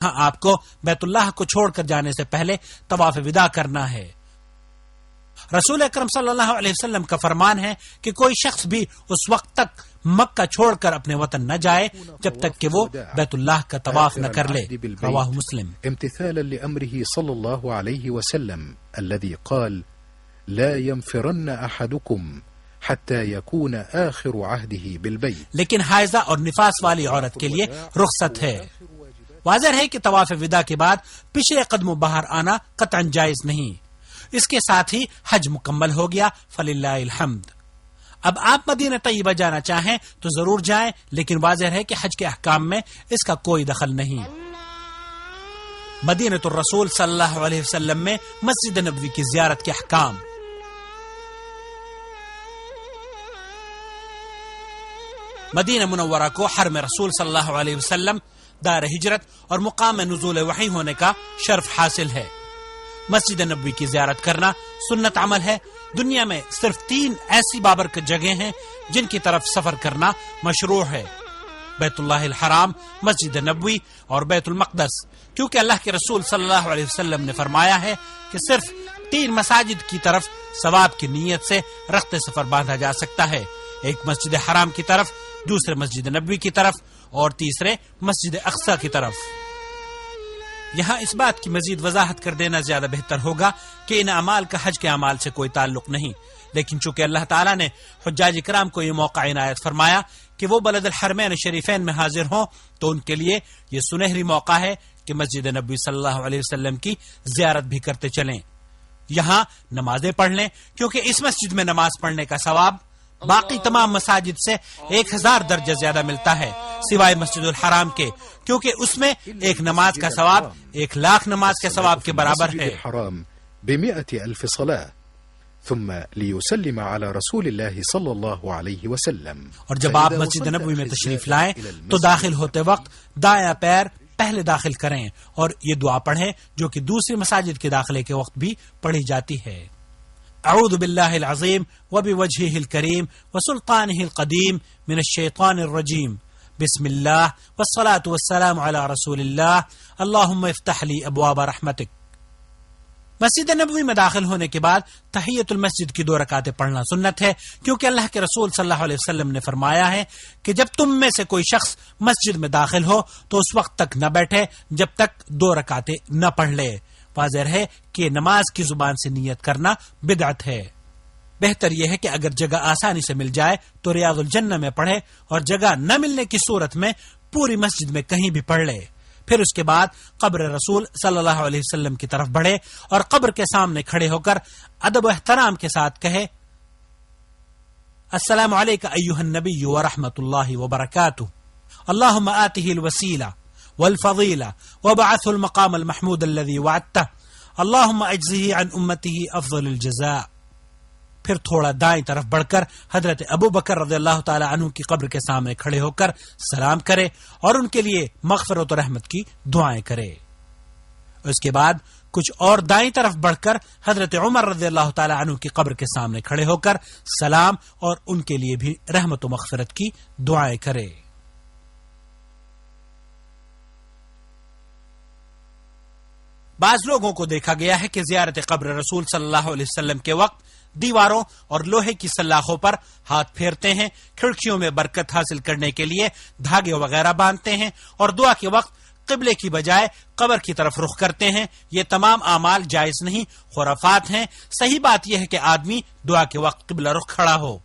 آپ کو بیت اللہ کو چھوڑ کر جانے سے پہلے طواف وداع کرنا ہے۔ رسول اکرم صلی اللہ علیہ وسلم کا فرمان ہے کہ کوئی شخص بھی اس وقت تک مکہ چھوڑ کر اپنے وطن نہ جائے جب تک کہ وہ بیت اللہ کا طواف نہ کر لے۔ رواہ مسلم۔ امتثالا لأمره صلى الله عليه وسلم الذي قال لا ينفرن أحدكم حتى يكون آخر عهده بالبيت۔ لیکن حائضہ اور نفاس والی عورت کے لیے رخصت ہے۔ واضح ہے کہ طواف وداع کے بعد پچھلے قدموں باہر آنا قطعا جائز نہیں۔ اس کے ساتھ ہی حج مکمل ہو گیا، فللہ الحمد۔ اب آپ مدینہ طیبہ جانا چاہیں تو ضرور جائیں، لیکن واضح ہے کہ حج کے احکام میں اس کا کوئی دخل نہیں۔ مدینہ الرسول صلی اللہ علیہ وسلم میں مسجد نبوی کی زیارت کے احکام۔ مدینہ منورہ کو حرم رسول صلی اللہ علیہ وسلم، دار ہجرت اور مقام نزول وحی ہونے کا شرف حاصل ہے۔ مسجد نبوی کی زیارت کرنا سنت عمل ہے۔ دنیا میں صرف 3 ایسی بابرکت جگہیں ہیں جن کی طرف سفر کرنا مشروع ہے: بیت اللہ الحرام، مسجد نبوی اور بیت المقدس، کیونکہ اللہ کے رسول صلی اللہ علیہ وسلم نے فرمایا ہے کہ صرف 3 مساجد کی طرف ثواب کی نیت سے رخت سفر باندھا جا سکتا ہے: ایک مسجد حرام کی طرف، دوسرے مسجد نبوی کی طرف اور تیسرے مسجد اقصی کی طرف۔ یہاں اس بات کی مزید وضاحت کر دینا زیادہ بہتر ہوگا کہ ان اعمال کا حج کے اعمال سے کوئی تعلق نہیں، لیکن چونکہ اللہ تعالیٰ نے حجاج کرام کو یہ موقع عنایت فرمایا کہ وہ بلد الحرمین شریفین میں حاضر ہوں، تو ان کے لیے یہ سنہری موقع ہے کہ مسجد نبوی صلی اللہ علیہ وسلم کی زیارت بھی کرتے چلیں، یہاں نمازیں پڑھ لیں، کیونکہ اس مسجد میں نماز پڑھنے کا ثواب باقی تمام مساجد سے 1000 درجہ زیادہ ملتا ہے، سوائے مسجد الحرام کے، کیونکہ اس میں ایک نماز کا ثواب 1,00,000 نماز کے ثواب کے برابر ہے۔ ب100,000 صلاة ثم ليسلم على رسول الله صلى الله عليه وسلم۔ اور جب آپ مسجد نبوی میں تشریف لائیں تو داخل ہوتے وقت دایاں پیر پہلے داخل کریں اور یہ دعا پڑھیں جو کہ دوسری مساجد کے داخلے کے وقت بھی پڑھی جاتی ہے: اعوذ باللہ العظیم وبوجہہ الکریم وسلطانہ القدیم من الشیطان الرجیم، بسم اللہ والصلاة والسلام علی رسول اللہ، اللہم افتح لی ابواب رحمتک۔ مسجد نبوی میں داخل ہونے کے بعد تحیت المسجد کی 2 رکعتیں پڑھنا سنت ہے، کیونکہ اللہ کے رسول صلی اللہ علیہ وسلم نے فرمایا ہے کہ جب تم میں سے کوئی شخص مسجد میں داخل ہو تو اس وقت تک نہ بیٹھے جب تک 2 رکعتیں نہ پڑھ لے۔ واضح ہے کہ نماز کی زبان سے نیت کرنا بدعت ہے۔ بہتر یہ ہے کہ اگر جگہ آسانی سے مل جائے تو ریاض الجنہ میں پڑھے، اور جگہ نہ ملنے کی صورت میں پوری مسجد میں کہیں بھی پڑھ لے۔ پھر اس کے بعد قبر رسول صلی اللہ علیہ وسلم کی طرف بڑھے اور قبر کے سامنے کھڑے ہو کر ادب و احترام کے ساتھ کہے: السلام علیک ایھا النبی ورحمۃ اللہ وبرکاتہ، اللہم آتہ الوسیلہ والفضیلہ وابعثہ المقام المحمود الذی وعدتہ، اللہم اجزہ عن امتہ افضل الجزاء۔ پھر تھوڑا دائیں طرف بڑھ کر حضرت ابو بکر رضی اللہ تعالی عنہ کی قبر کے سامنے کھڑے ہو کر سلام کرے اور ان کے لیے مغفرت و رحمت کی دعائیں کرے۔ اس کے بعد کچھ اور دائیں طرف بڑھ کر حضرت عمر رضی اللہ تعالی عنہ کی قبر کے سامنے کھڑے ہو کر سلام اور ان کے لیے بھی رحمت و مغفرت کی دعائیں کرے۔ بعض لوگوں کو دیکھا گیا ہے کہ زیارت قبر رسول صلی اللہ علیہ وسلم کے وقت دیواروں اور لوہے کی سلاخوں پر ہاتھ پھیرتے ہیں، کھڑکیوں میں برکت حاصل کرنے کے لیے دھاگے وغیرہ باندھتے ہیں اور دعا کے وقت قبلے کی بجائے قبر کی طرف رخ کرتے ہیں۔ یہ تمام اعمال جائز نہیں، خرافات ہیں۔ صحیح بات یہ ہے کہ آدمی دعا کے وقت قبلہ رخ کھڑا ہو۔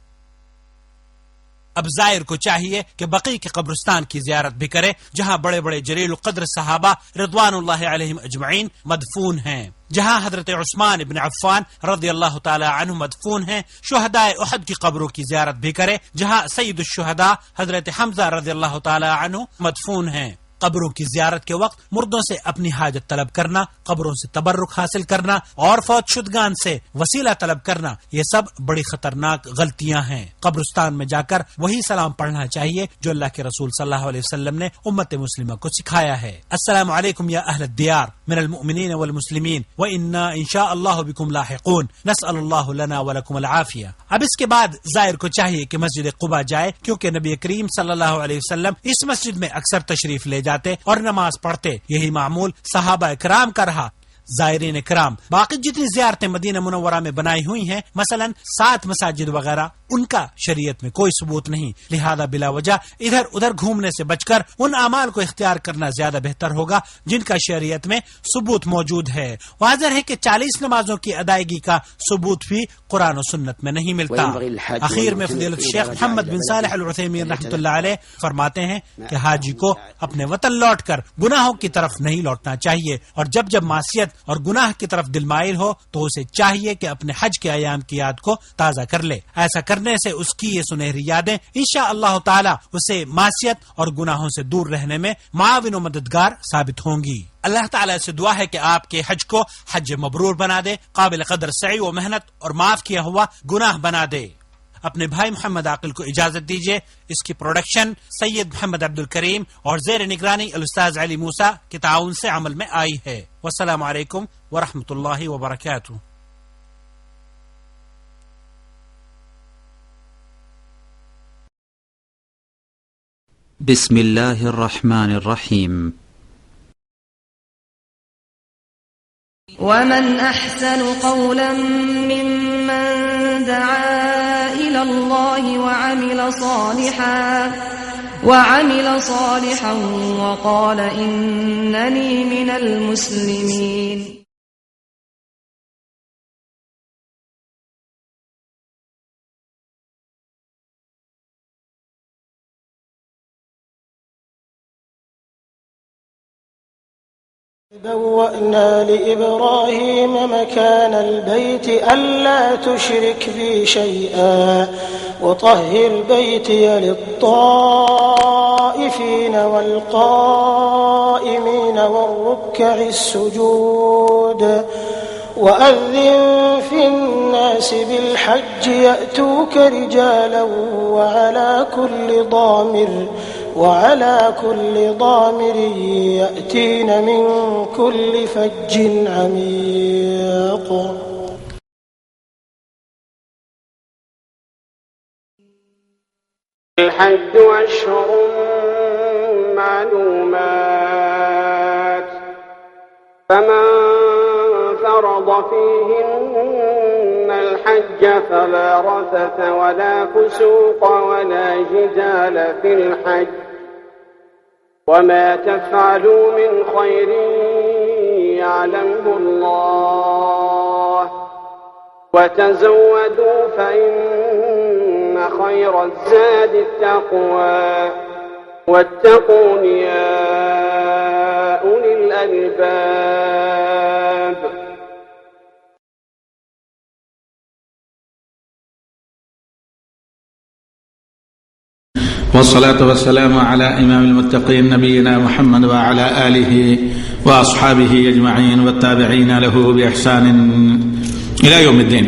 اب زائر کو چاہیے کہ بقیع کے قبرستان کی زیارت بھی کرے، جہاں بڑے بڑے جلیل القدر صحابہ رضوان اللہ علیہم اجمعین مدفون ہیں، جہاں حضرت عثمان ابن عفان رضی اللہ تعالی عنہ مدفون ہیں۔ شہداء احد کی قبروں کی زیارت بھی کرے، جہاں سید الشہداء حضرت حمزہ رضی اللہ تعالی عنہ مدفون ہیں۔ قبروں کی زیارت کے وقت مردوں سے اپنی حاجت طلب کرنا، قبروں سے تبرک حاصل کرنا اور فوت شدگان سے وسیلہ طلب کرنا، یہ سب بڑی خطرناک غلطیاں ہیں۔ قبرستان میں جا کر وہی سلام پڑھنا چاہیے جو اللہ کے رسول صلی اللہ علیہ وسلم نے امت مسلمہ کو سکھایا ہے: السلام علیکم یا اہل الدیار، من المؤمنين والمسلمين وإنا إن شاء الله بكم لاحقون نسأل الله لنا ولكم العافية۔ اب اس کے بعد زائر کو چاہیے کہ مسجد قباء جائے، کیونکہ نبی کریم صلی اللہ علیہ وسلم اس مسجد میں اکثر تشریف لے جاتے اور نماز پڑھتے۔ یہی معمول صحابہ کرام کا رہا۔ زائرین کرام، باقی جتنی زیارتیں مدینہ منورہ میں بنائی ہوئی ہیں، مثلا 7 مساجد وغیرہ، ان کا شریعت میں کوئی ثبوت نہیں، لہذا بلا وجہ ادھر ادھر گھومنے سے بچ کر ان اعمال کو اختیار کرنا زیادہ بہتر ہوگا جن کا شریعت میں ثبوت موجود ہے۔ واضح ہے کہ 40 نمازوں کی ادائیگی کا ثبوت بھی قرآن و سنت میں نہیں ملتا۔ اخیر میں فضیلت الشیخ محمد بن صالح العثیمین رحمۃ اللہ علیہ فرماتے ہیں کہ حاجی کو اپنے وطن لوٹ کر گناہوں کی طرف نہیں لوٹنا چاہیے، اور جب جب معصیت اور گناہ کی طرف دل مائل ہو تو اسے چاہیے کہ اپنے حج کے ایام کی یاد کو تازہ کر لے۔ ایسا کرنے سے اس کی یہ سنہری یادیں انشاءاللہ تعالی اسے معصیت اور گناہوں سے دور رہنے میں معاون و مددگار ثابت ہوں گی۔ اللہ تعالیٰ سے دعا ہے کہ آپ کے حج کو حج مبرور بنا دے، قابل قدر سعی و محنت اور معاف کیا ہوا گناہ بنا دے۔ اپنے بھائی محمد عاقل کو اجازت دیجیے۔ اس کی پروڈکشن سید محمد عبد الکریم اور زیر نگرانی الاستاذ علی موسیٰ کے تعاون سے عمل میں آئی ہے۔ والسلام علیکم ورحمۃ اللہ وبرکاتہ۔ بسم الله الرحمن الرحيم. ومن أحسن قولا ممن دعا إلى الله وعمل صالحا وقال إنني من المسلمين. بوأنا لإبراهيم مكان البيت ألا تشرك بي شيئا وطهر بيتي للطائفين والقائمين والركع السجود وأذن في الناس بالحج يأتوك رجالا وعلى كل ضامر يأتين من كل فج عميق. الحج أشهر معلومات فمن فرض فيهن الحج فلا رفث ولا فسوق ولا جدال في الحج وما تفعلوا من خير يعلمه الله وتزودوا فإن خير الزاد التقوى واتقون يا أولي الألباب. والصلاة والسلام على إمام المتقين نبينا محمد وعلى آله وأصحابه أجمعين والتابعين له بإحسان إلى يوم الدين.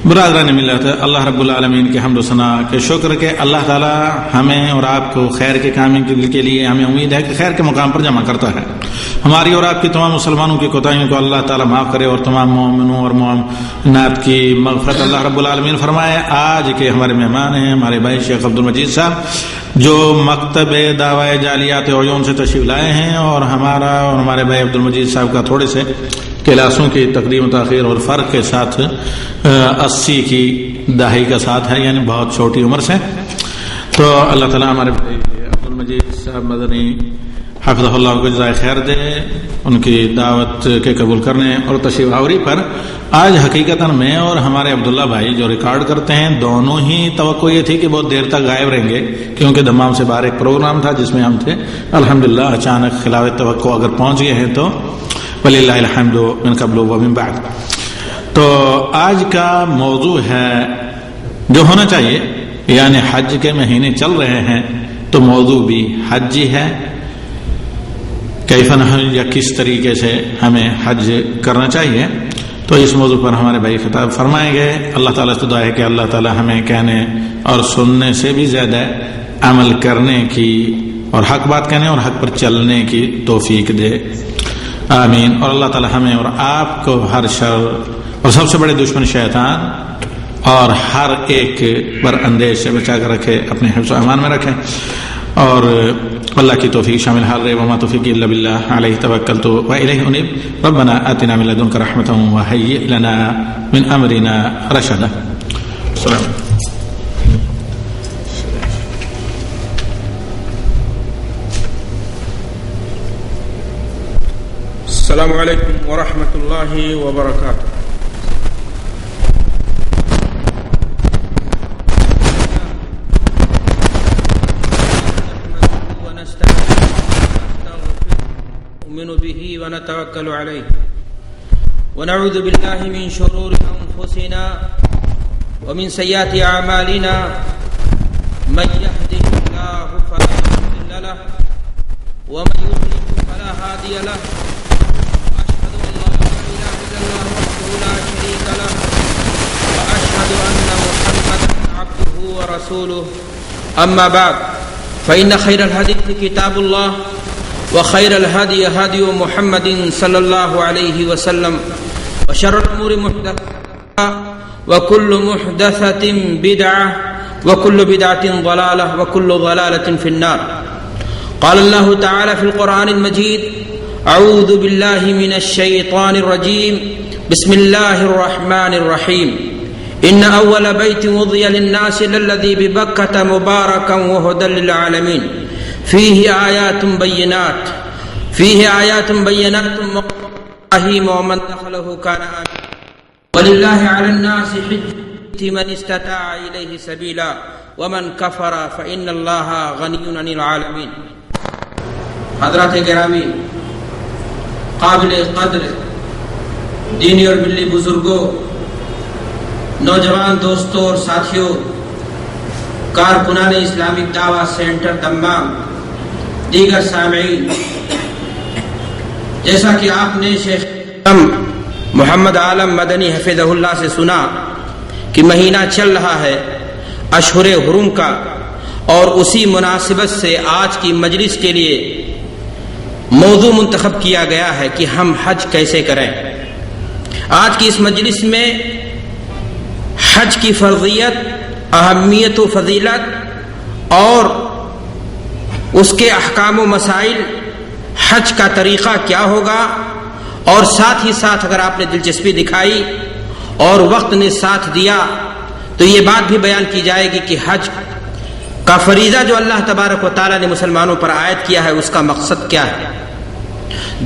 برادران ملت، اللہ رب العالمین کے حمد و ثنا کے شکر کہ اللہ تعالی ہمیں اور آپ کو خیر کے کام کے لیے ہمیں امید ہے کہ خیر کے مقام پر جمع کرتا ہے. ہماری اور آپ کی تمام مسلمانوں کی کوتاہیوں کو اللہ تعالی معاف کرے اور تمام مومنوں اور مومنات کی مغفرت اللہ رب العالمین فرمائے. آج کے ہمارے مہمان ہیں ہمارے بھائی شیخ عبد المجید صاحب، جو مکتب دعوی جعلیات عیون سے تشریف لائے ہیں، اور ہمارا اور ہمارے بھائی عبد المجید صاحب کا تھوڑے سے کلاسوں کی تقدیم و تاخیر اور فرق کے ساتھ 80 کی دہائی کا ساتھ ہے، یعنی بہت چھوٹی عمر سے. تو اللہ تعالیٰ ہمارے بھائی عبد المجید صاحب مدنی حفظہ اللہ کو جزائے خیر دے، ان کی دعوت کے قبول کرنے اور تشریف آوری پر. آج حقیقتاً میں اور ہمارے عبداللہ بھائی جو ریکارڈ کرتے ہیں، دونوں ہی توقع یہ تھی کہ بہت دیر تک غائب رہیں گے، کیونکہ دمام سے باہر ایک پروگرام تھا جس میں ہم تھے. الحمدللہ اچانک خلاف توقع اگر پہنچ گئے ہیں تو وللہ الحمد من قبل و من بعد. تو آج کا موضوع ہے جو ہونا چاہیے، یعنی حج کے مہینے چل رہے ہیں تو موضوع بھی حج ہی ہے. کیف نحج، یا کس طریقے سے ہمیں حج کرنا چاہیے. تو اس موضوع پر ہمارے بھائی خطاب فرمائیں گے. اللہ تعالیٰ سے دعا ہے کہ اللہ تعالیٰ ہمیں کہنے اور سننے سے بھی زیادہ عمل کرنے کی اور حق بات کہنے اور حق پر چلنے کی توفیق دے. آمین. اور اللہ تعالی ہمیں اور آپ کو ہر شر اور سب سے بڑے دشمن شیطان اور ہر ایک بر اندیش سے بچا کر رکھے، اپنے حفظ و امان میں رکھے، اور اللہ کی توفیق شامل حال رہے. وما توفیقی الا باللہ علیہ توکلت والیہ انیب. ربنا آتنا من لدنک رحمۃ وہیئ لنا من امرنا رشدا. السلام. السلام علیکم ورحمۃ اللہ وبرکاتہ. نؤمن به ونتوکل علیہ ونعوذ باللہ من شرور انفسنا ومن سیئات اعمالنا من يهده الله فلا مضل له ومن يضلل فلا هادي له. واشهد ان لا اله الا الله وحده لا شريك له واشهد ان محمدا عبده ورسوله. اما بعد فان خير الحديث كتاب الله وخير الهدي هدي محمد صلى الله عليه وسلم وشر الأمور محدثاتها وكل محدثة بدعة وكل بدعة ضلالة وكل ضلالة في النار. قال الله تعالى في القرآن المجيد: أعوذ بالله من الشيطان الرجيم بسم الله الرحمن الرحيم إن أول بيت وضع للناس للذي ببكة مباركا وهدى للعالمين فيه آيات بينات إبراهيم ومن دخله كان آمنا ولله على الناس حج من استطاع إليه سبيلا ومن كفر فإن الله غني عن العالمين. حضرات گرامی، قابل قدر دینی اور ملی بزرگوں، نوجوان دوستوں اور ساتھیوں، کارکنان اسلامک دعویٰ سینٹر دمام، دیگر سامعین، جیسا کہ آپ نے شیخ محمد عالم مدنی حفظہ اللہ سے سنا کہ مہینہ چل رہا ہے اشہر حرم کا، اور اسی مناسبت سے آج کی مجلس کے لیے موضوع منتخب کیا گیا ہے کہ ہم حج کیسے کریں. آج کی اس مجلس میں حج کی فرضیت، اہمیت و فضیلت اور اس کے احکام و مسائل، حج کا طریقہ کیا ہوگا، اور ساتھ ہی ساتھ اگر آپ نے دلچسپی دکھائی اور وقت نے ساتھ دیا تو یہ بات بھی بیان کی جائے گی کہ حج کا فریضہ جو اللہ تبارک و تعالیٰ نے مسلمانوں پر عائد کیا ہے اس کا مقصد کیا ہے.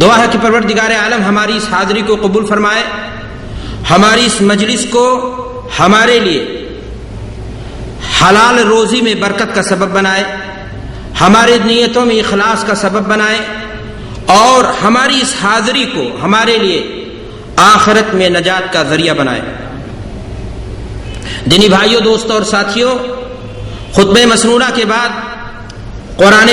دعا ہے کہ پروردگار عالم ہماری اس حاضری کو قبول فرمائے، ہماری اس مجلس کو ہمارے لیے حلال روزی میں برکت کا سبب بنائے، ہمارے نیتوں میں اخلاص کا سبب بنائے، اور ہماری اس حاضری کو ہمارے لیے آخرت میں نجات کا ذریعہ بنائے. دینی بھائیوں، دوستوں اور ساتھیوں، خطبہ مسنونہ کے بعد قرآن